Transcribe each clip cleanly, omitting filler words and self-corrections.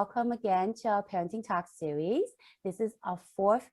welcome again to our Parenting Talk series. This is our fourth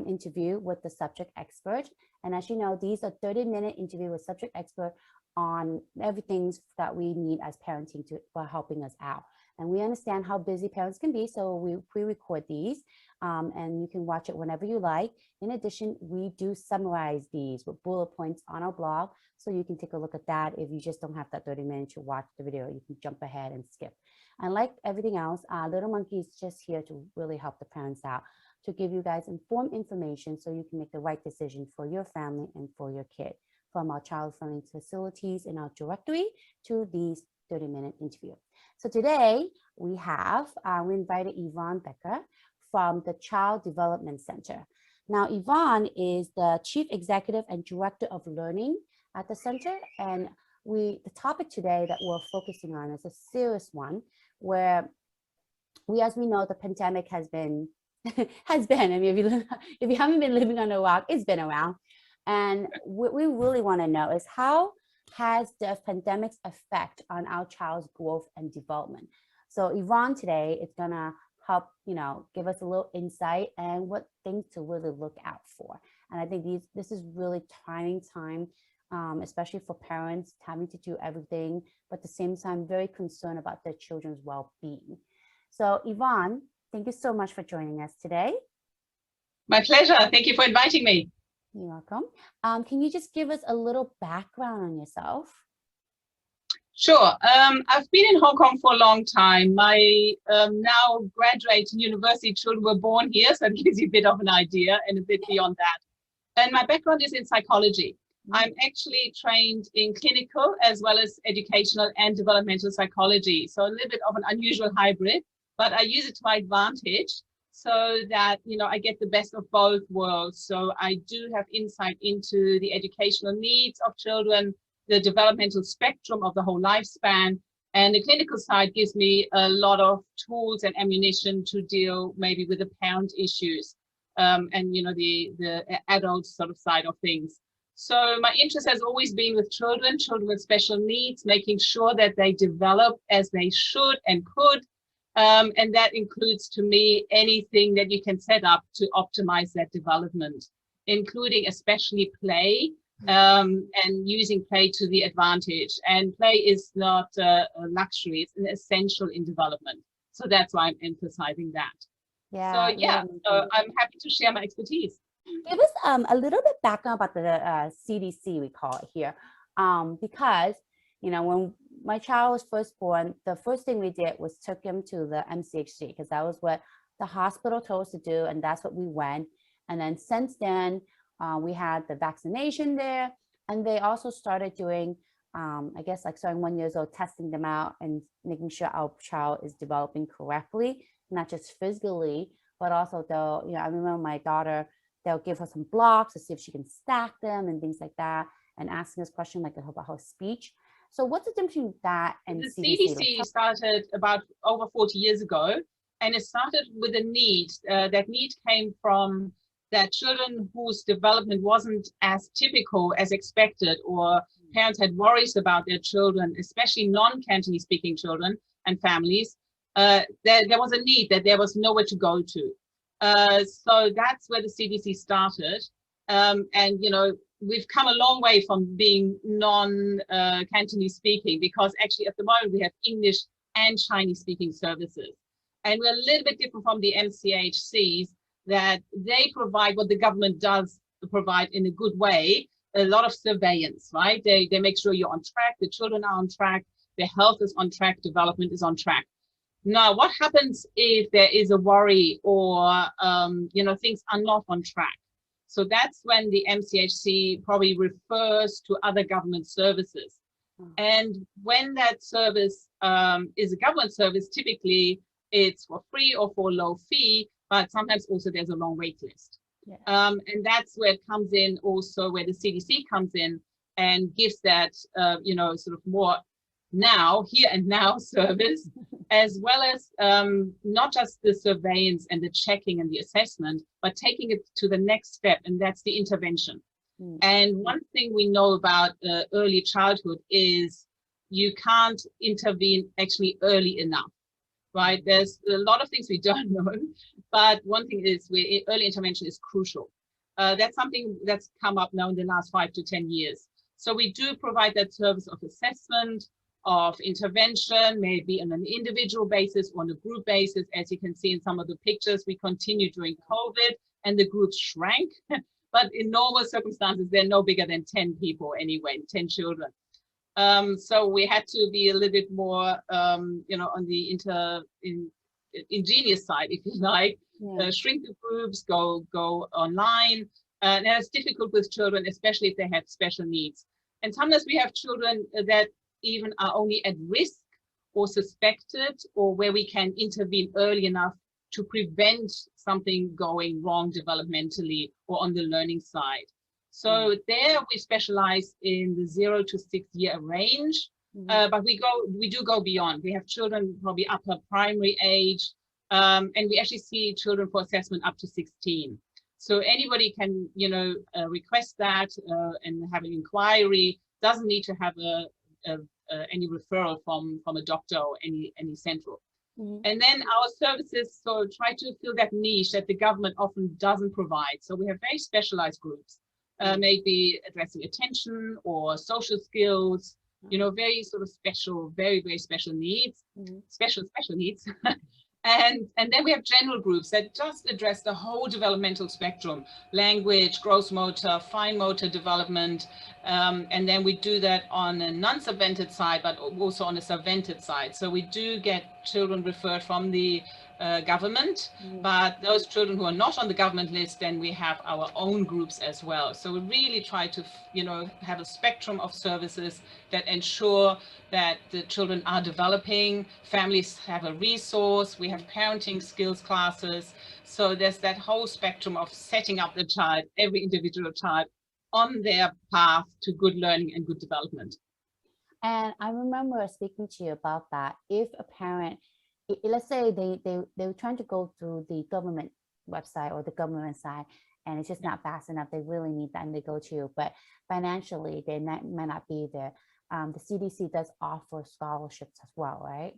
interview with the subject expert. And as you know, these are 30-minute interview with subject expert on everything that we need as parenting for helping us out. And we understand how busy parents can be, so we pre-record these and you can watch it whenever you like. In addition, we do summarize these with bullet points on our blog, so you can take a look at that. If you just don't have that 30 minutes to watch the video, you can jump ahead and skip. And like everything else, Little Monkey is just here to really help the parents out, to give you guys informed information so you can make the right decision for your family and for your kid, from our child-friendly facilities in our directory to these 30-minute interview. So today we invited Yvonne Becher from the Child Development Center. Now, Yvonne is the Chief Executive and Director of Learning at the center. And the topic today that we're focusing on is a serious one, where as we know, the pandemic has been, I mean, if you haven't been living on a rock, it's been around. And what we really want to know is, how has the pandemic's effect on our child's growth and development? So Yvonne today is gonna help, give us a little insight and what things to really look out for. And I think this is really trying time, especially for parents having to do everything, but at the same time, very concerned about their children's well-being. So Yvonne, thank you so much for joining us today. My pleasure. Thank you for inviting me. You're welcome. Can you just give us a little background on yourself? Sure. I've been in Hong Kong for a long time. My now graduating university children were born here, so it gives you a bit of an idea and a bit beyond that. And my background is in psychology. I'm actually trained in clinical as well as educational and developmental psychology. So a little bit of an unusual hybrid, but I use it to my advantage, so that, I get the best of both worlds. So I do have insight into the educational needs of children, the developmental spectrum of the whole lifespan, and the clinical side gives me a lot of tools and ammunition to deal maybe with the parent issues, and the adult sort of side of things. So my interest has always been with children with special needs, making sure that they develop as they should and could. And that includes, to me, anything that you can set up to optimize that development, including especially play, and using play to the advantage. And play is not a luxury, it's an essential in development. So that's why I'm emphasizing that. So I'm happy to share my expertise. Give us a little bit background about the CDC, we call it here, because, when my child was first born, the first thing we did was took him to the MCHC, because that was what the hospital told us to do, and that's what we went. And then since then, we had the vaccination there, and they also started doing, I guess, like starting 1 year old, testing them out and making sure our child is developing correctly, not just physically, but also I remember my daughter, they'll give her some blocks to see if she can stack them and things like that, and asking us questions like about her speech. So what's the difference between that and the CDC? CDC started about over 40 years ago, and it started with a need. That need came from that children whose development wasn't as typical as expected, or parents had worries about their children, especially non-Cantonese speaking children and families. There was a need that there was nowhere to go to. So that's where the CDC started. And we've come a long way from being non-Cantonese speaking, because actually at the moment we have English and Chinese speaking services. And we're a little bit different from the MCHCs, that they provide what the government does provide in a good way, a lot of surveillance, right? They make sure you're on track, the children are on track, their health is on track, development is on track. Now, what happens if there is a worry or, things are not on track? So that's when the MCHC probably refers to other government services. And when that service is a government service, typically it's for free or for low fee, but sometimes also there's a long wait list. Yeah. And that's where it comes in, also where the CDC comes in and gives that, sort of more here and now service, as well as not just the surveillance and the checking and the assessment, but taking it to the next step, and that's the intervention. And one thing we know about early childhood is you can't intervene actually early enough. right? There's a lot of things we don't know, but one thing is early intervention is crucial. That's something that's come up now in the last 5 to 10 years. So we do provide that service of assessment, of intervention, maybe on an individual basis or on a group basis. As you can see in some of the pictures, we continued during COVID and the groups shrank. But in normal circumstances, they're no bigger than 10 people anyway, 10 children. So we had to be a little bit more, on the ingenious side, if you like, shrink the groups, go online. And it's difficult with children, especially if they have special needs. And sometimes we have children that even are only at risk or suspected, or where we can intervene early enough to prevent something going wrong developmentally or on the learning side. So there we specialize in the 0 to 6 year range, but we do go beyond. We have children probably upper primary age, and we actually see children for assessment up to 16. So anybody can, request that and have an inquiry. Doesn't need to have any referral from a doctor or any central. And then our services so try to fill that niche that the government often doesn't provide. So we have very specialized groups, maybe addressing attention or social skills, very sort of special, very, very special needs, special needs. And then we have general groups that just address the whole developmental spectrum: language, gross motor, fine motor development. And then we do that on a non-subvented side, but also on a subvented side. So we do get children referred from the government, but those children who are not on the government list, then we have our own groups as well. So we really try to, have a spectrum of services that ensure that the children are developing, families have a resource, we have parenting skills classes. So there's that whole spectrum of setting up the child, every individual child, on their path to good learning and good development. And I remember speaking to you about that. If a parent, let's say they were trying to go through the government website or the government side, and it's just not fast enough, they really need that and they go to you, but financially they might not be there. The CDC does offer scholarships as well, right?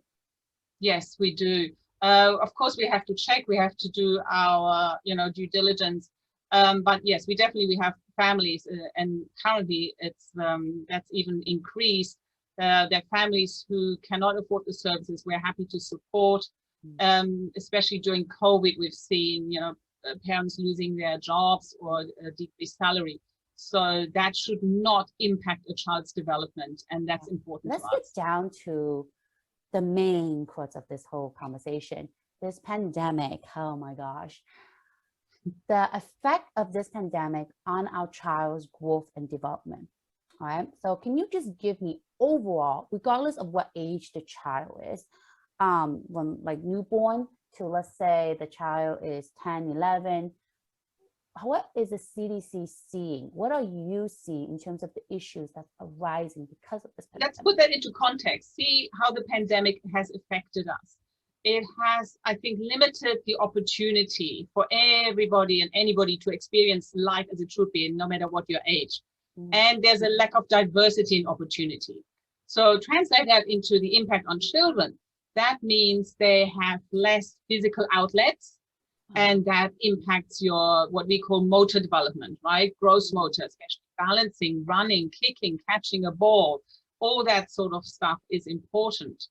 Yes, we do. Of course, we have to check, we have to do our, due diligence. But yes, we have families, and currently it's that's even increased. That families who cannot afford the services, we're happy to support. Especially during COVID, we've seen, parents losing their jobs or a decreased salary. So that should not impact a child's development, and that's important. Let's get down to the main crux of this whole conversation. This pandemic, oh my gosh. The effect of this pandemic on our child's growth and development. All right. So can you just give me overall, regardless of what age the child is, from like newborn to, let's say the child is 10, 11, what is the CDC seeing? What are you seeing in terms of the issues that's arising because of this pandemic? Let's put that into context. See how the pandemic has affected us. It has, I think, limited the opportunity for everybody and anybody to experience life as it should be, no matter what your age. And there's a lack of diversity and opportunity. So translate that into the impact on children. That means they have less physical outlets, and that impacts your, what we call motor development, right? Gross motor, especially balancing, running, kicking, catching a ball, all that sort of stuff is important.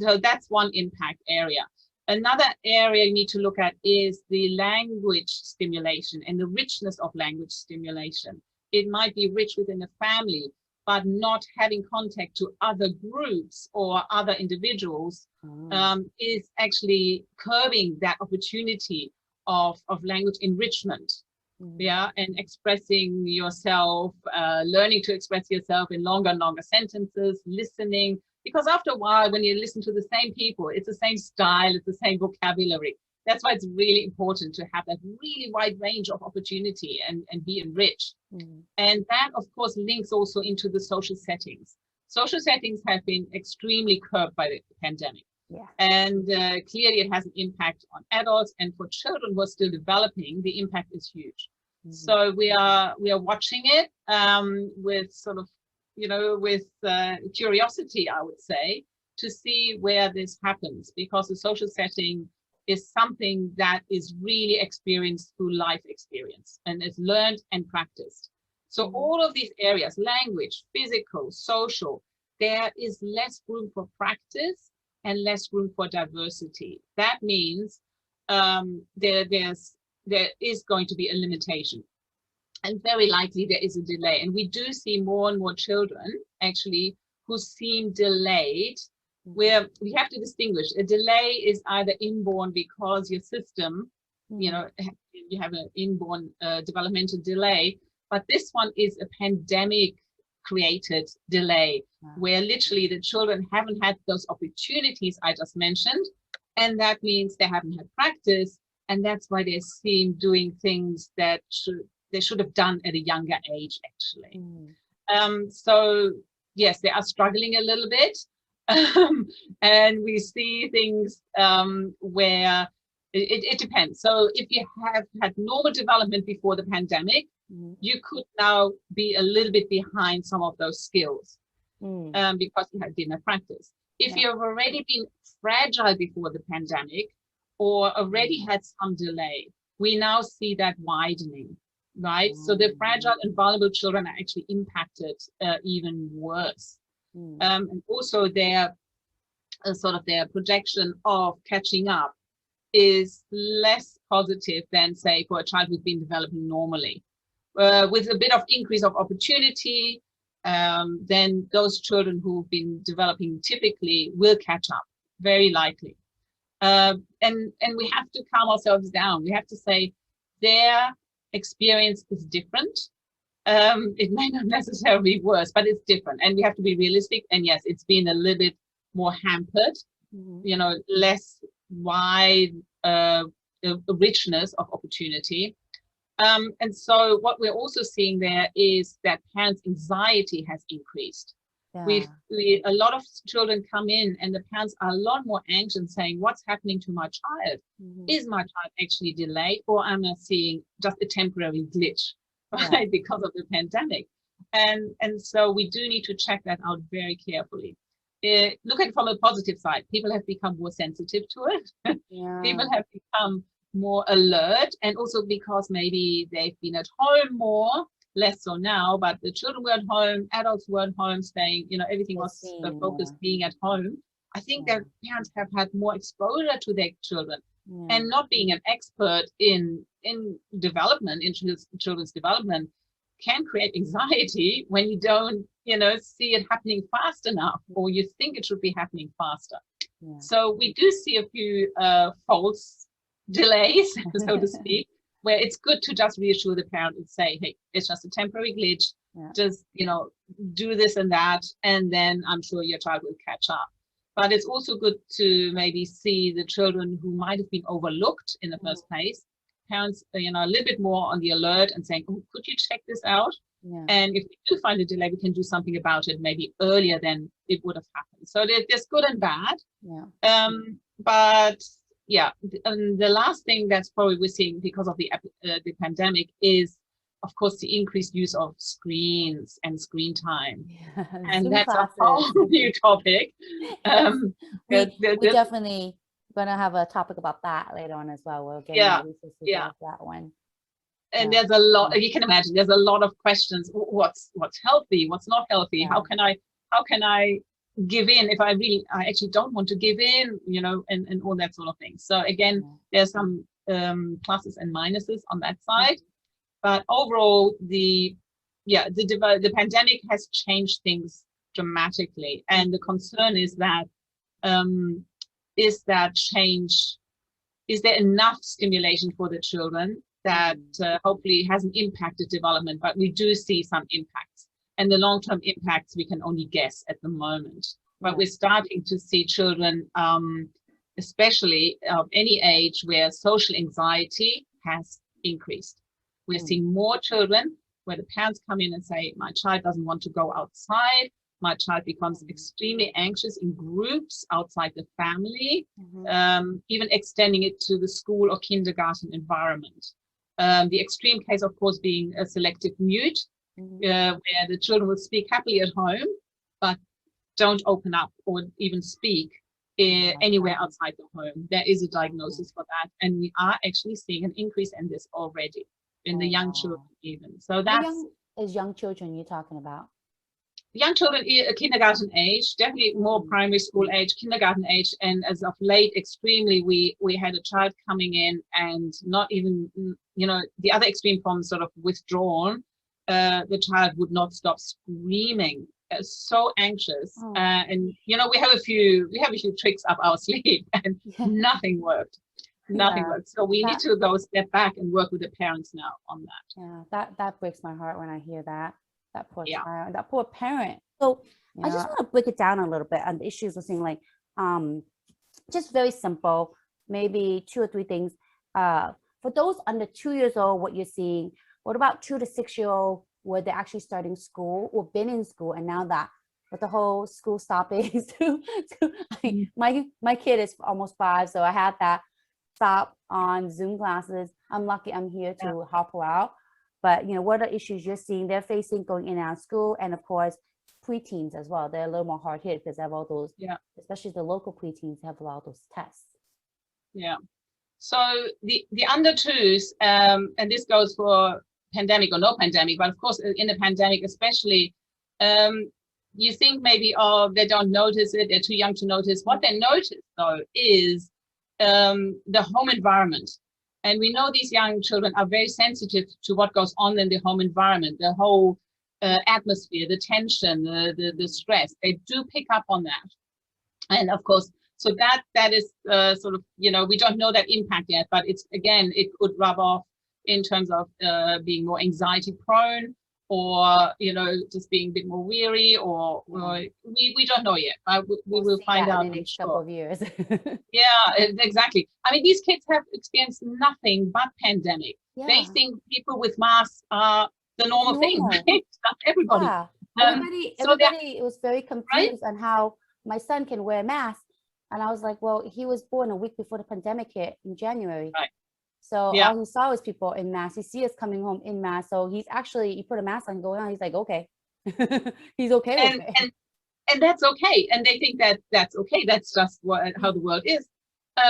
So that's one impact area. Another area you need to look at is the language stimulation and the richness of language stimulation. It might be rich within a family, but not having contact to other groups or other individuals is actually curbing that opportunity of language enrichment. And expressing yourself, learning to express yourself in longer and longer sentences, listening. Because after a while, when you listen to the same people, it's the same style, it's the same vocabulary. That's why it's really important to have that really wide range of opportunity and be enriched. And that, of course, links also into the social settings. Social settings have been extremely curbed by the pandemic. And clearly it has an impact on adults, and for children who are still developing, the impact is huge. So we are watching it with sort of, with curiosity, I would say. to see where this happens, because the social setting is something that is really experienced through life experience and is learned and practiced. So all of these areas, language, physical, social, there is less room for practice and less room for diversity. That means there is going to be a limitation. And very likely there is a delay. And we do see more and more children actually who seem delayed, where we have to distinguish. A delay is either inborn because your system, you know, you have an inborn developmental delay, but this one is a pandemic created delay, where literally the children haven't had those opportunities I just mentioned. And that means they haven't had practice. And that's why they seem doing things that they should have done at a younger age, actually. So yes, they are struggling a little bit. And we see things where it depends. So if you have had normal development before the pandemic, you could now be a little bit behind some of those skills because you didn't have practice. If you've already been fragile before the pandemic or already had some delay, we now see that widening, right? So the fragile and vulnerable children are actually impacted even worse. And also their sort of their projection of catching up is less positive than, say, for a child who's been developing normally. With a bit of increase of opportunity, then those children who've been developing typically will catch up, very likely. And we have to calm ourselves down. We have to say their experience is different. It may not necessarily be worse, but it's different. And we have to be realistic. And yes, it's been a little bit more hampered, you know, less wide richness of opportunity. And so what we're also seeing there is that parents' anxiety has increased. A lot of children come in and the parents are a lot more anxious, saying, what's happening to my child? Is my child actually delayed, or am I seeing just a temporary glitch, right, because of the pandemic? And so we do need to check that out very carefully. Look at it from a positive side. People have become more sensitive to it. People have become more alert, and also because maybe they've been at home more, less so now, but the children were at home, adults were at home, staying, you know, everything was focused being at home. I think that parents have had more exposure to their children, and not being an expert in development, in children's development, can create anxiety when you don't, you know, see it happening fast enough, or you think it should be happening faster. So we do see a few false delays, so to speak, where it's good to just reassure the parent and say, hey, it's just a temporary glitch, just, you know, do this and that, and then I'm sure your child will catch up. But it's also good to maybe see the children who might have been overlooked in the first place, parents, you know, a little bit more on the alert and saying, oh, could you check this out? And if we do find a delay, we can do something about it maybe earlier than it would have happened. So there's good and bad. But yeah, and the last thing that's probably we're seeing because of the pandemic is, of course, the increased use of screens and screen time. And that's a whole new topic. We definitely going to have a topic about that later on as well. We'll get into that one. And there's a lot, you can imagine, there's a lot of questions. What's healthy? What's not healthy? How can I give in if I actually don't want to give in, you know, and all that sort of thing. So again, there's some pluses and minuses on that side, but overall the pandemic has changed things dramatically, and the concern is that is there enough stimulation for the children that hopefully hasn't impacted development, but we do see some impacts. And the long-term impacts we can only guess at the moment. But we're starting to see children, especially of any age, where social anxiety has increased. We're seeing more children where the parents come in and say, my child doesn't want to go outside. My child becomes extremely anxious in groups outside the family, even extending it to the school or kindergarten environment. The extreme case, of course, being a selective mute, where the children will speak happily at home, but don't open up or even speak anywhere outside the home. There is a diagnosis for that, and we are actually seeing an increase in this already in the young children even. So that's young children you're talking about. Young children, kindergarten age, definitely more primary school age, kindergarten age, and as of late, extremely, we had a child coming in and not even, the other extreme form, sort of withdrawn. The child would not stop screaming, so anxious, and we have a few tricks up our sleeve, and nothing worked. Nothing worked. So we need to go step back and work with the parents now on that. Yeah, that breaks my heart when I hear that. That poor child, that poor parent. So I just want to break it down a little bit on the issues we're seeing, like just very simple, maybe 2 or 3 things. For those under 2 years old, what you're seeing, what about 2 to 6 year old where they're actually starting school or been in school, and now that with the whole school stopping, my kid is almost 5, so I had that stop on Zoom classes. I'm lucky I'm here to help her out. But, what are issues you're seeing they're facing going in and out of school? And of course, preteens as well. They're a little more hard hit because they have all those, especially the local preteens have a lot of those tests. Yeah. So the under 2s, and this goes for pandemic or no pandemic, but of course, in the pandemic, especially, you think maybe, they don't notice it, they're too young to notice. What they notice, though, is the home environment. And we know these young children are very sensitive to what goes on in the home environment, the whole atmosphere, the tension, the stress. They do pick up on that. And of course, so that is sort of, we don't know that impact yet, but it could rub off in terms of being more anxiety prone, or, just being a bit more weary, or we don't know yet. We will find out in the next couple of years. Yeah, exactly. I mean, these kids have experienced nothing but pandemic. They think people with masks are the normal thing, right? Everybody. Yeah. Everybody was very confused on how my son can wear a mask. And I was like, well, he was born a week before the pandemic hit in January. Right. So all he saw was people in masks. He sees us coming home in masks. So he put a mask on going on. He's like, okay. He's okay with it. And that's okay. And they think that's okay. That's just how the world is.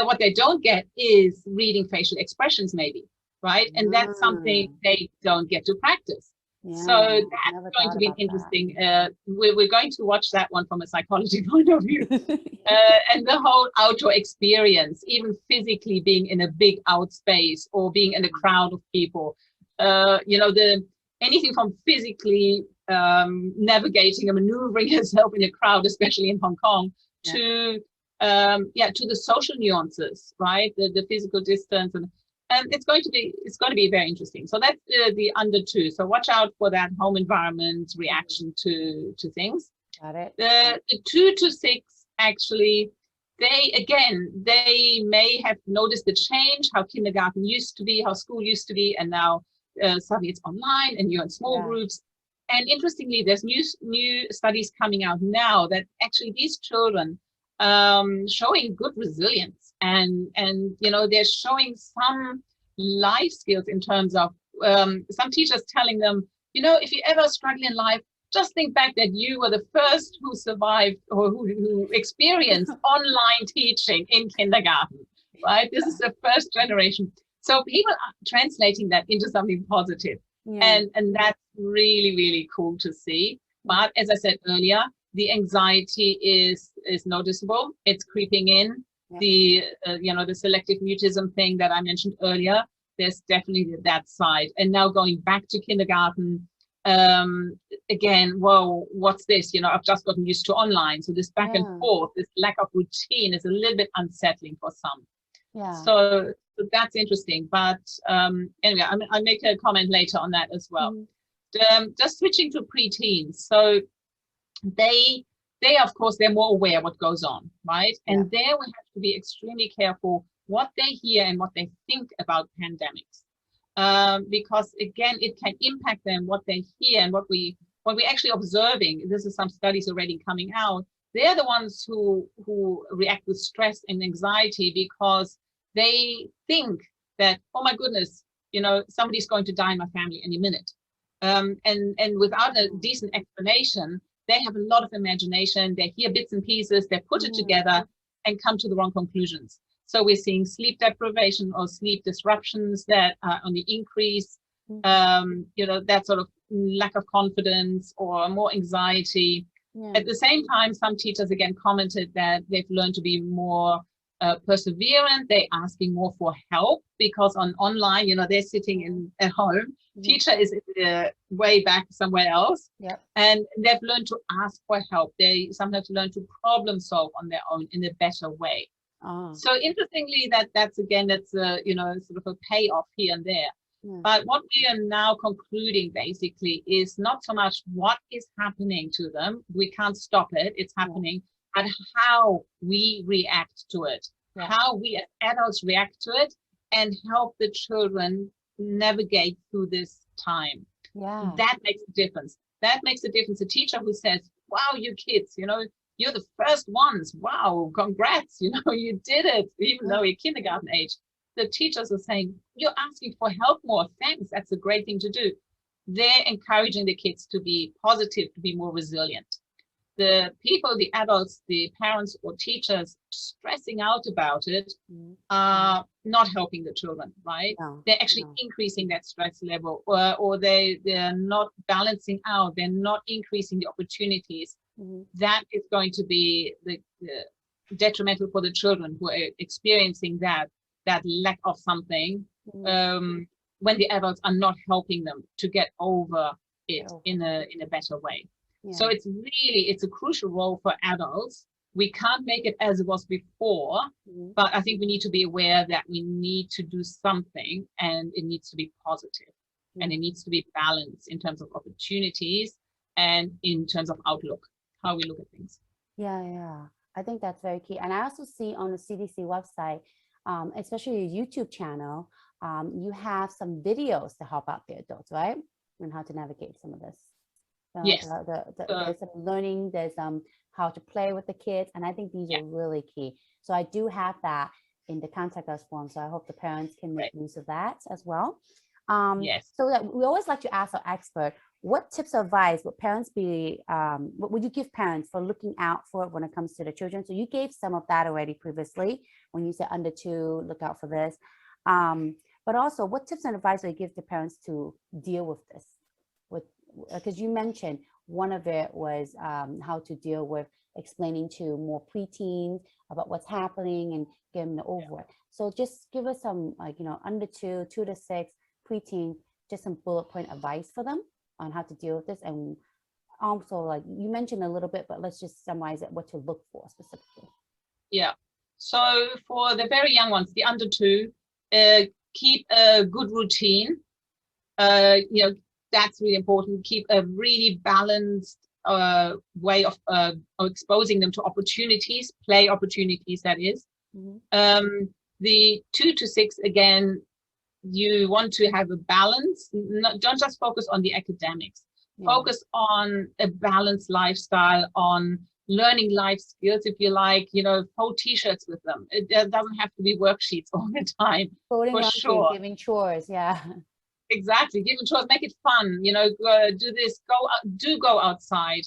What they don't get is reading facial expressions, maybe, right? And that's something they don't get to practice. So that's going to be interesting. We're going to watch that one from a psychology point of view. And the whole outdoor experience, even physically being in a big out space or being in a crowd of people, anything from physically navigating and maneuvering yourself in a crowd, especially in Hong Kong, to the social nuances, right? The physical distance, and it's going to be very interesting. So that's the under 2. So watch out for that home environment reaction to things. Got it. The 2 to 6, actually, they may have noticed the change, how kindergarten used to be, how school used to be, and now suddenly it's online and you're in small groups. And interestingly, there's new studies coming out now that actually these children showing good resilience, and they're showing some life skills in terms of some teachers telling them, if you ever struggle in life, just think back that you were the first who survived or who experienced online teaching in kindergarten, right? This is the first generation. So people are translating that into something positive. And that's really, really cool to see. But as I said earlier, the anxiety is noticeable. It's creeping in. The selective mutism thing that I mentioned earlier, there's definitely that side. And now going back to kindergarten, again, whoa, what's this? I've just gotten used to online. So this back and forth, this lack of routine is a little bit unsettling for some. So that's interesting. But anyway, I'll make a comment later on that as well. Just switching to preteens. So they of course, they're more aware what goes on, right? And there we have to be extremely careful what they hear and what they think about pandemics, because again, it can impact them, what they hear and what we actually observing. This is some studies already coming out. They're the ones who react with stress and anxiety because they think that, oh my goodness, somebody's going to die in my family any minute, and without a decent explanation, they have a lot of imagination. They hear bits and pieces, they put it together and come to the wrong conclusions. So we're seeing sleep deprivation or sleep disruptions that are on the increase, that sort of lack of confidence or more anxiety. At the same time, some teachers again commented that they've learned to be more perseverant. They're asking more for help because online, they're sitting at home. Teacher is way back somewhere else, and they've learned to ask for help. They sometimes learn to problem solve on their own in a better way. So interestingly, that's sort of a payoff here and there. But what we are now concluding basically is not so much what is happening to them. We can't stop it. It's happening, but how we react to it, how we as adults react to it, and help the children navigate through this time. That makes a difference. That makes a difference. A teacher who says, wow, you kids, you're the first ones. Wow, congrats, you did it, even though you're kindergarten age. The teachers are saying, you're asking for help more. Thanks, that's a great thing to do. They're encouraging the kids to be positive, to be more resilient. The people, the adults, the parents or teachers stressing out about it are not helping the children, right? They're actually increasing that stress level, or they're not balancing out. They're not increasing the opportunities. That is going to be the detrimental for the children who are experiencing that lack of something when the adults are not helping them to get over it in a better way. So it's a crucial role for adults. We can't make it as it was before, but I think we need to be aware that we need to do something, and it needs to be positive, and it needs to be balanced in terms of opportunities and in terms of outlook, how we look at things. I think that's very key. And I also see on the CDC website, especially your YouTube channel, you have some videos to help out the adults, right? And how to navigate some of this. Yes. There's some learning, there's how to play with the kids. And I think these are really key. So I do have that in the contact us form. So I hope the parents can make use of that as well. So that we always like to ask our expert, what tips or advice would parents what would you give parents for looking out for when it comes to the children? So you gave some of that already previously when you said under 2, look out for this. But also, what tips and advice would you give to parents to deal with this? Because you mentioned one of it was how to deal with explaining to more preteens about what's happening and getting the over it. So just give us some under 2 to 6 preteens, just some bullet point advice for them on how to deal with this. And also, you mentioned a little bit, but let's just summarize it, what to look for specifically. So for the very young ones, the under 2, keep a good routine. That's really important. Keep a really balanced way of exposing them to opportunities, play opportunities, that is. The 2 to 6, again, you want to have a balance. Don't just focus on the academics. Focus on a balanced lifestyle, on learning life skills, if you like, fold t-shirts with them. It doesn't have to be worksheets all the time. Folding for sure. Giving chores, Exactly, giving chores, make it fun, do this, go outside,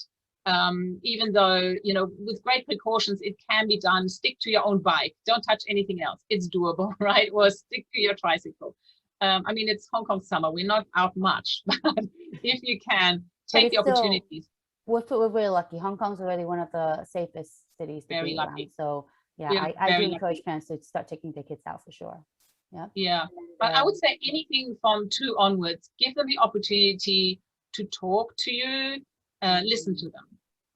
even though, with great precautions, it can be done. Stick to your own bike, don't touch anything else, it's doable, right? Or stick to your tricycle. It's Hong Kong summer, we're not out much, but if you can, take the opportunities. We're really lucky. Hong Kong's already one of the safest cities to very be lucky around. So I do encourage parents to start taking their kids out for sure. But I would say anything from 2 onwards, give them the opportunity to talk to you, listen to them,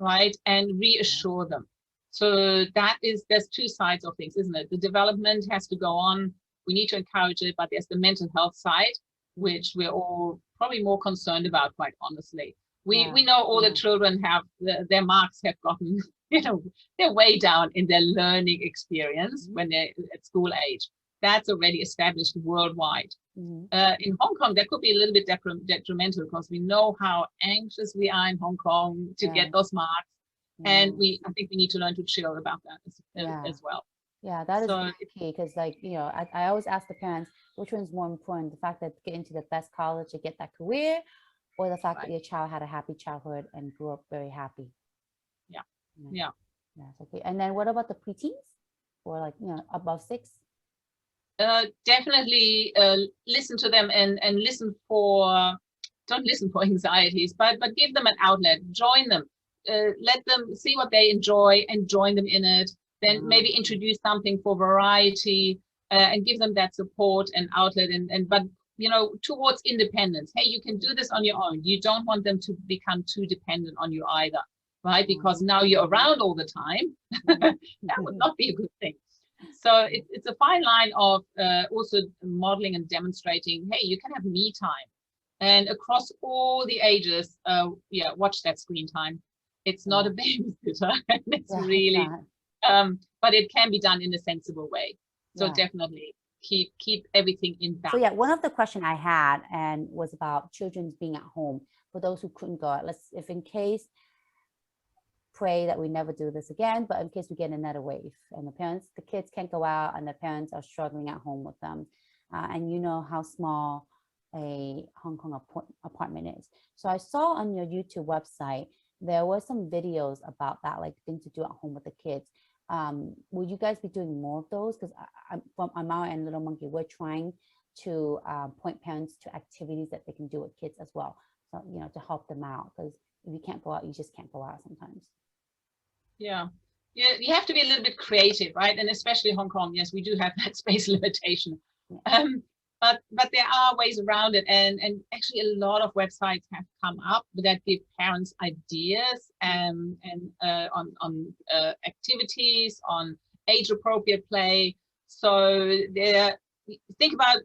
right, and reassure them. So there's 2 sides of things, isn't it? The development has to go on, we need to encourage it, but there's the mental health side, which we're all probably more concerned about, quite honestly. We know all the children have their marks have gotten, they're way down in their learning experience when they're at school age. That's already established worldwide. In Hong Kong, that could be a little bit detrimental because we know how anxious we are in Hong Kong to get those marks. And I think we need to learn to chill about that as well. That is key because I always ask the parents, which one's more important, the fact that get into the best college to get that career, or the fact Right. that your child had a happy childhood and grew up very happy. Yeah. Yeah. Yeah. Yes, okay. And then what about the preteens, or like, above 6? Definitely listen to them and listen for, don't listen for anxieties, but give them an outlet, join them, let them see what they enjoy and join them in it. Then maybe introduce something for variety, and give them that support and outlet, and but towards independence. Hey, you can do this on your own. You don't want them to become too dependent on you either, right? Because now you're around all the time. That would not be a good thing. So it's a fine line of also modeling and demonstrating, hey, you can have me time. And across all the ages, watch that screen time. It's not a babysitter. It's really, but it can be done in a sensible way. So definitely keep everything in balance. So yeah, one of the questions I had and was about children being at home for those who couldn't go out. If in case, pray that we never do this again, but in case we get another wave and the kids can't go out and the parents are struggling at home with them, and you know how small a Hong Kong apartment is. So I saw on your YouTube website there were some videos about that, like things to do at home with the kids. Will you guys be doing more of those? Because from our end, Little Monkey, we're trying to point parents to activities that they can do with kids as well, so to help them out, because if you can't go out, you just can't go out sometimes. Yeah, you have to be a little bit creative, right? And especially Hong Kong, yes, we do have that space limitation. But there are ways around it, and actually a lot of websites have come up that give parents ideas and on activities, on age appropriate play. So think about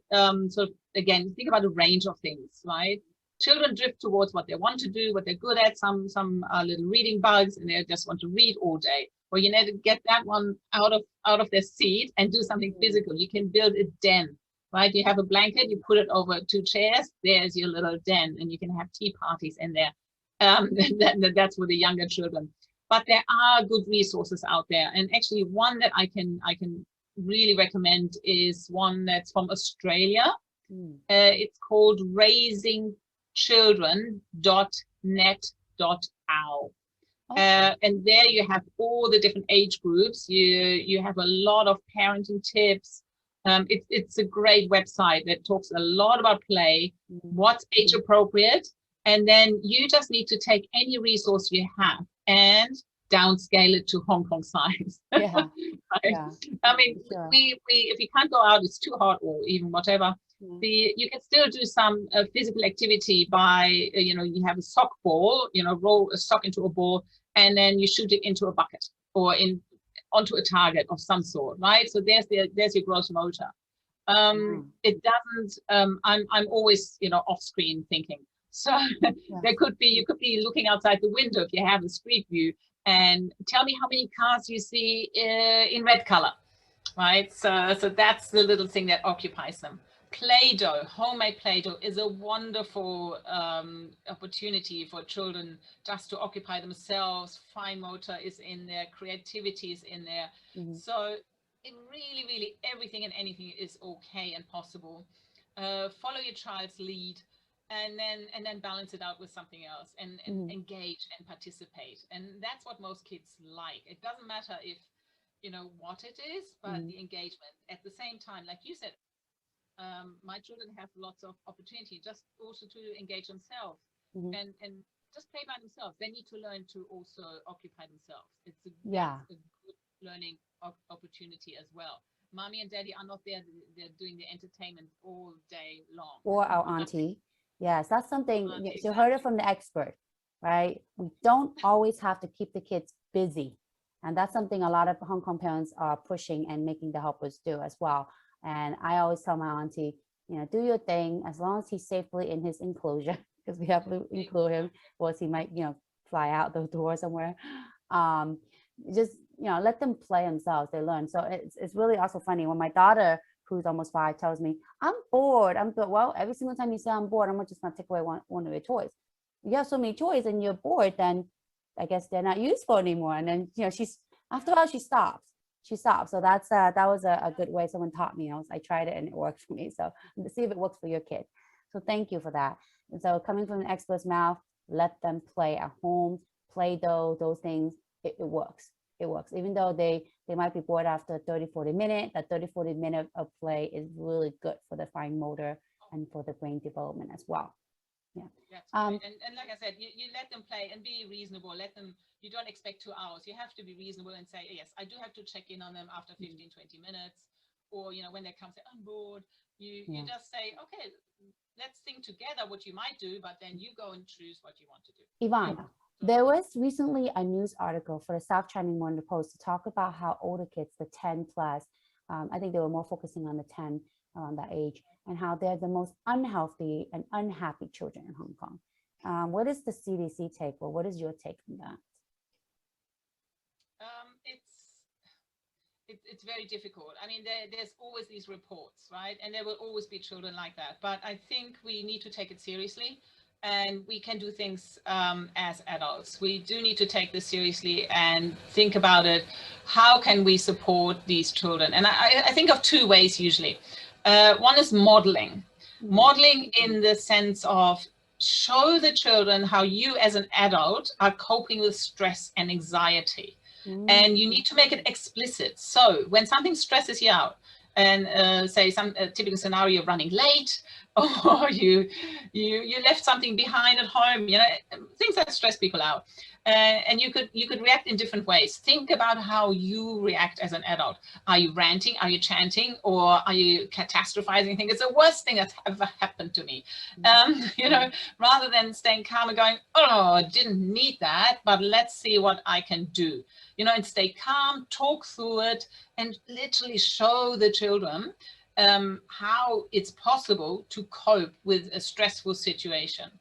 think about a range of things, right? Children drift towards what they want to do, what they're good at. Some are little reading bugs and they just want to read all day. Well, you need to get that one out of their seat and do something physical. You can build a den, right? You have a blanket, you put it over 2 chairs. There's your little den, and you can have tea parties in there. That's for the younger children. But there are good resources out there, and actually one that I can really recommend is one that's from Australia. It's called raisingchildren.net.au. And there you have all the different age groups. You have a lot of parenting tips. It's a great website that talks a lot about play, what's age appropriate, and then you just need to take any resource you have and downscale it to Hong Kong size. Yeah. Right? Yeah. I mean, sure. we if you can't go out, it's too hot, or even whatever. You can still do some physical activity by you have a sock ball, roll a sock into a ball, and then you shoot it into a bucket or onto a target of some sort, right? So there's your gross motor. It doesn't. I'm always off screen thinking. So you could be looking outside the window if you have a street view, and tell me how many cars you see in red color, right? So that's the little thing that occupies them. Play-Doh, homemade Play-Doh is a wonderful opportunity for children just to occupy themselves. Fine motor is in there, creativity is in there. So it really, everything and anything is okay and possible. Follow your child's lead, and then balance it out with something else, and engage and participate. And that's what most kids like. It doesn't matter if what it is, but the engagement. At the same time, like you said, my children have lots of opportunity just also to engage themselves and just play by themselves. They need to learn to also occupy themselves. It's a good learning opportunity as well. Mommy and daddy are not there. They're doing the entertainment all day long. Or our auntie. Yes, that's something. You heard it from the expert, right? We don't always have to keep the kids busy. And that's something a lot of Hong Kong parents are pushing and making the helpers do as well. And I always tell my auntie, do your thing as long as he's safely in his enclosure, because we have to include him, or else he might, fly out the door somewhere. Just, let them play themselves, they learn. So it's really also funny when my daughter, who's almost 5, tells me, I'm bored. Well, every single time you say I'm bored, I'm just going to take away one of your toys. You have so many toys and you're bored, then I guess they're not useful anymore. And then, after a while, she stops. So that was a good way someone taught me. I tried it and it worked for me. So see if it works for your kid. So thank you for that. And so coming from an expert's mouth, let them play at home, Play-Doh, those things, it works. It works. Even though they might be bored after 30, 40 minutes, that 30, 40 minutes of play is really good for the fine motor and for the brain development as well. Yeah. That's right. And like I said, you let them play and be reasonable. Let them, you don't expect 2 hours. You have to be reasonable and say, yes, I do have to check in on them after 15, 20 minutes. Or, you know, when they come say, I'm bored, you just say, okay, let's think together what you might do, but then you go and choose what you want to do. Yvonne, there was recently a news article for the South China Morning Post to talk about how older kids, the 10 plus, I think they were more focusing on the 10 around that age, and how they're the most unhealthy and unhappy children in Hong Kong. What is the CDC take, or what is your take on that? It's very difficult. I mean, there's always these reports, right? And there will always be children like that. But I think we need to take it seriously, and we can do things as adults. We do need to take this seriously and think about it. How can we support these children? And I think of 2 ways usually. One is modeling. Modeling in the sense of show the children how you as an adult are coping with stress and anxiety. And you need to make it explicit. So when something stresses you out, and say some typical scenario of running late, or you left something behind at home, you know, things that stress people out, and you could react in different ways. Think about how you react as an adult. Are you ranting? Are you chanting? Or are you catastrophizing? Think it's the worst thing that's ever happened to me. You know, rather than staying calm and going, oh, I didn't need that, but let's see what I can do. You know, and stay calm, talk through it, and literally show the children how it's possible to cope with a stressful situation.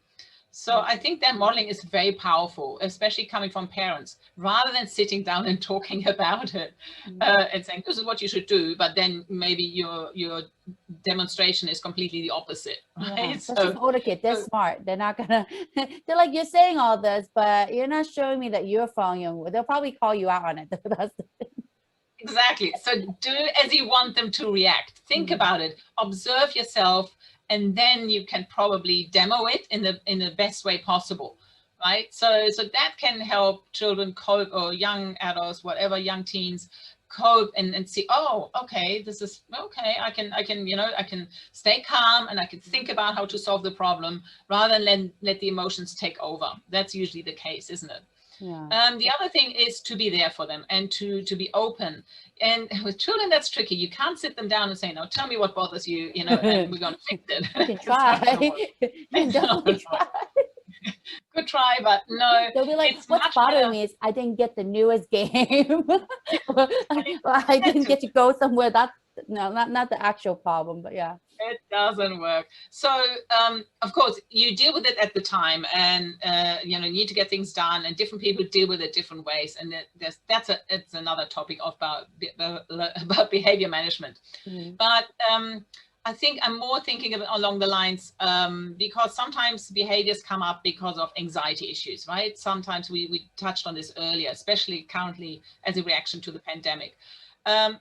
So I think that modeling is very powerful, especially coming from parents, rather than sitting down and talking about it and saying, this is what you should do, but then maybe your demonstration is completely the opposite, right? Yeah, especially for older kids, they're smart. They're not gonna, they're like, you're saying all this, but you're not showing me that you're following your, they'll probably call you out on it. That's the thing. Exactly. So do as you want them to react. Think about it, observe yourself, and then you can probably demo it in the best way possible, right? So that can help children cope, or young adults, whatever, young teens cope and see, oh, okay, this is okay. I can, you know, I can stay calm and I can think about how to solve the problem rather than let the emotions take over. That's usually the case, isn't it? Yeah. The other thing is to be there for them and to be open. And with children, that's tricky. You can't sit them down and say, no, tell me what bothers you, you know, and we're going to fix it. You can try. You can definitely try. Good try, but no. They'll be like, what's bothering me is I didn't get the newest game. Or I didn't get to go somewhere. That's no, not the actual problem, but yeah. It doesn't work. So, of course, you deal with it at the time, and you know, you need to get things done, and different people deal with it different ways. And it's another topic about behavior management. But I think I'm more thinking of it along the lines, because sometimes behaviors come up because of anxiety issues, right? Sometimes we touched on this earlier, especially currently as a reaction to the pandemic.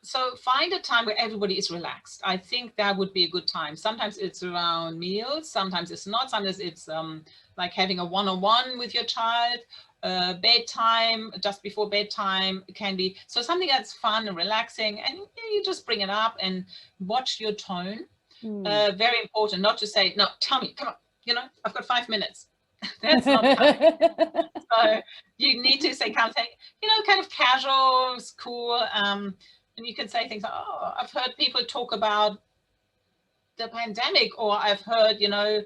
So find a time where everybody is relaxed. I think that would be a good time. Sometimes it's around meals, sometimes it's not. Sometimes it's like having a one-on-one with your child. Bedtime, just before bedtime can be. So something that's fun and relaxing, and you just bring it up and watch your tone. Very important, not to say, no, tell me, come on, you know, I've got 5 minutes. That's not funny. So you need to say, kind of say, you know, kind of casual, cool, and you can say things like, oh, I've heard people talk about the pandemic, or I've heard, you know,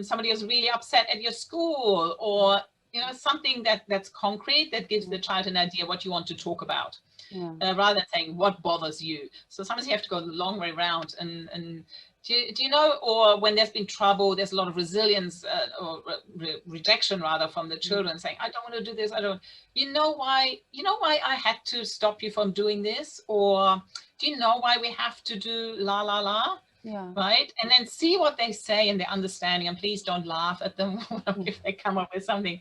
somebody was really upset at your school, or, you know, something that's concrete that gives the child an idea what you want to talk about, rather than saying what bothers you. So sometimes you have to go the long way around and do you know, or when there's been trouble, there's a lot of resilience or rejection rather from the children saying, I don't want to do this. I don't, you know why I had to stop you from doing this? Or do you know why we have to do la, la, la? Yeah. Right. And then see what they say and their understanding, and please don't laugh at them if they come up with something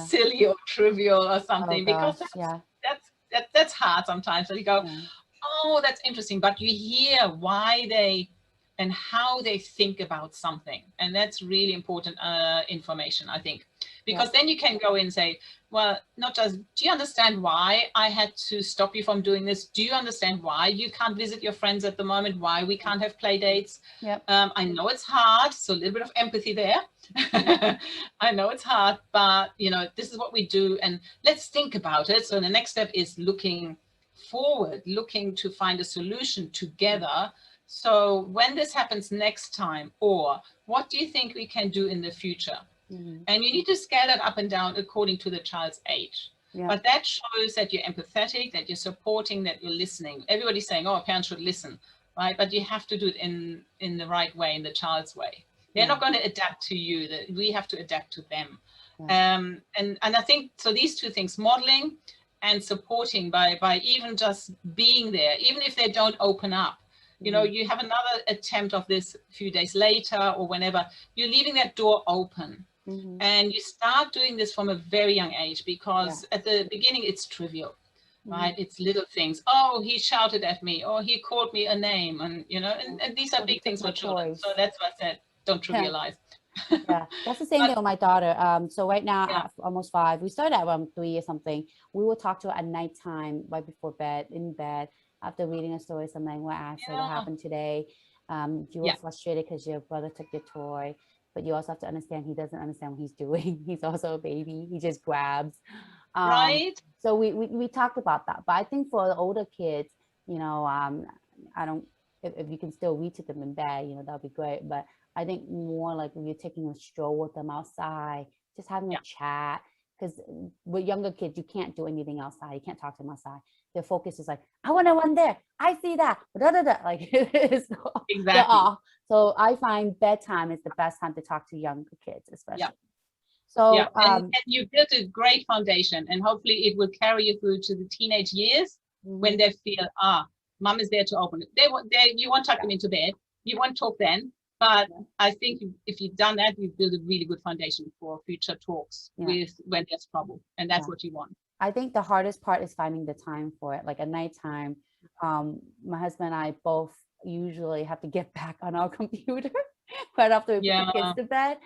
silly or trivial or something, because that's hard sometimes. So you go, oh, that's interesting. But you hear why they and how they think about something. And that's really important information, I think, because then you can go in and say, well, not just, do you understand why I had to stop you from doing this? Do you understand why you can't visit your friends at the moment? Why we can't have play dates? I know it's hard, so a little bit of empathy there. I know it's hard, but you know, this is what we do, and let's think about it. So the next step is looking forward, looking to find a solution together. So when this happens next time, or what do you think we can do in the future? And you need to scale that up and down according to the child's age. But that shows that you're empathetic, that you're supporting, that you're listening. Everybody's saying, oh, parents should listen, right? But you have to do it in the right way, in the child's way. They're not going to adapt to you. That we have to adapt to them. And I think, so these two things, modeling and supporting by even just being there, even if they don't open up. You know, you have another attempt of this a few days later or whenever, you're leaving that door open. And you start doing this from a very young age, because at the beginning it's trivial, right? It's little things. Oh, he shouted at me, or he called me a name, and you know, and these are big things for children. So that's what I said, don't trivialize. That's the same thing with my daughter. So right now, at almost 5, we started at around 3 or something. We will talk to her at nighttime, right before bed, in bed, after reading a story, something. We'll ask her what happened today. You were frustrated because your brother took your toy, but you also have to understand he doesn't understand what he's doing. He's also a baby. He just grabs. Right. So we talked about that. But I think for the older kids, you know, I don't, if you can still read to them in bed, you know, that'd be great. But I think more like when you're taking a stroll with them outside, just having a chat. Because with younger kids, you can't do anything outside. You can't talk to them outside. Their focus is like, I want to run there. I see that. Da, da, da. Like, it's exactly. So I find bedtime is the best time to talk to younger kids, especially. So and you built a great foundation, and hopefully it will carry you through to the teenage years when they feel, mom is there to open it. You won't tuck them into bed. You won't talk then. But I think if you've done that, you've built a really good foundation for future talks with when there's trouble, and that's what you want. I think the hardest part is finding the time for it. Like at nighttime, my husband and I both usually have to get back on our computer right after we put the kids to bed.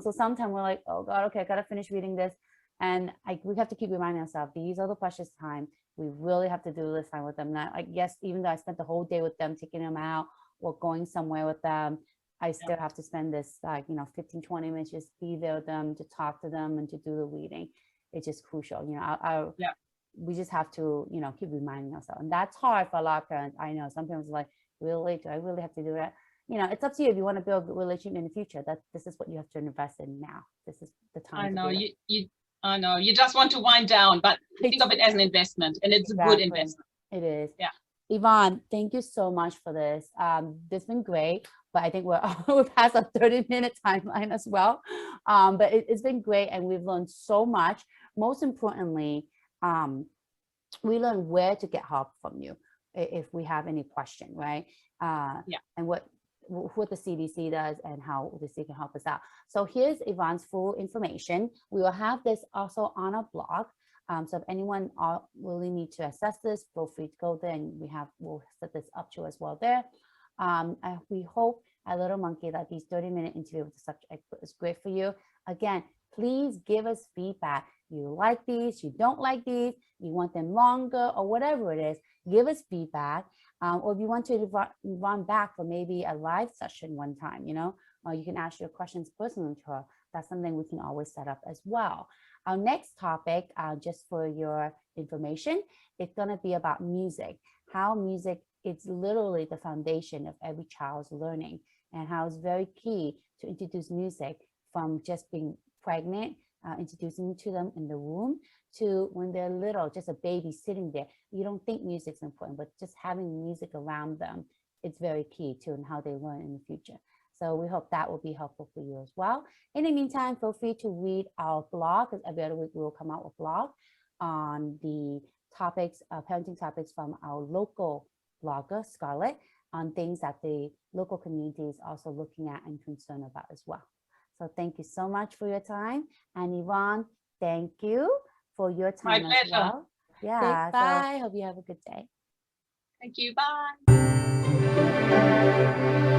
So sometimes we're like, oh God, okay, I gotta finish reading this. And we have to keep reminding ourselves, these are the precious time. We really have to do this time with them. Not like, yes, even though I spent the whole day with them, taking them out or going somewhere with them, I still have to spend this, 15, 20 minutes, just be there with them, to talk to them and to do the reading. It's just crucial. You know, we just have to, you know, keep reminding ourselves. And that's hard for a lot of parents. I know some parents are like, really, do I really have to do that? You know, it's up to you. If you want to build a relationship in the future, this is what you have to invest in now. This is the time. I know I know you just want to wind down, but think of it as an investment, and it's a good investment. It is. Yeah. Yvonne, thank you so much for this. This has been great, but I think we're past a 30-minute timeline as well. But it's been great, and we've learned so much. Most importantly, we learned where to get help from you if we have any question, right? And what the CDC does and how the CDC can help us out. So here's Yvonne's full information. We will have this also on our blog. So if anyone really need to assess this, feel free to go there, and we'll set this up to as well there. We hope at Little Monkey that these 30-minute interview with the subject expert is great for you. Again, please give us feedback. You like these, you don't like these, you want them longer, or whatever it is, give us feedback. Or if you want to run back for maybe a live session one time, you know, or you can ask your questions personally to her. That's something we can always set up as well. Our next topic, just for your information, it's going to be about music, how music is literally the foundation of every child's learning, and how it's very key to introduce music from just being pregnant, introducing to them in the womb, to when they're little, just a baby sitting there. You don't think music's important, but just having music around them, it's very key to and how they learn in the future. So we hope that will be helpful for you as well. In the meantime, feel free to read our blog, because every other week we will come out with a blog on the topics, parenting topics from our local blogger, Scarlett, on things that the local community is also looking at and concerned about as well. So thank you so much for your time. And Yvonne, thank you for your time as well. Yeah, bye. Hope you have a good day. Thank you. Bye.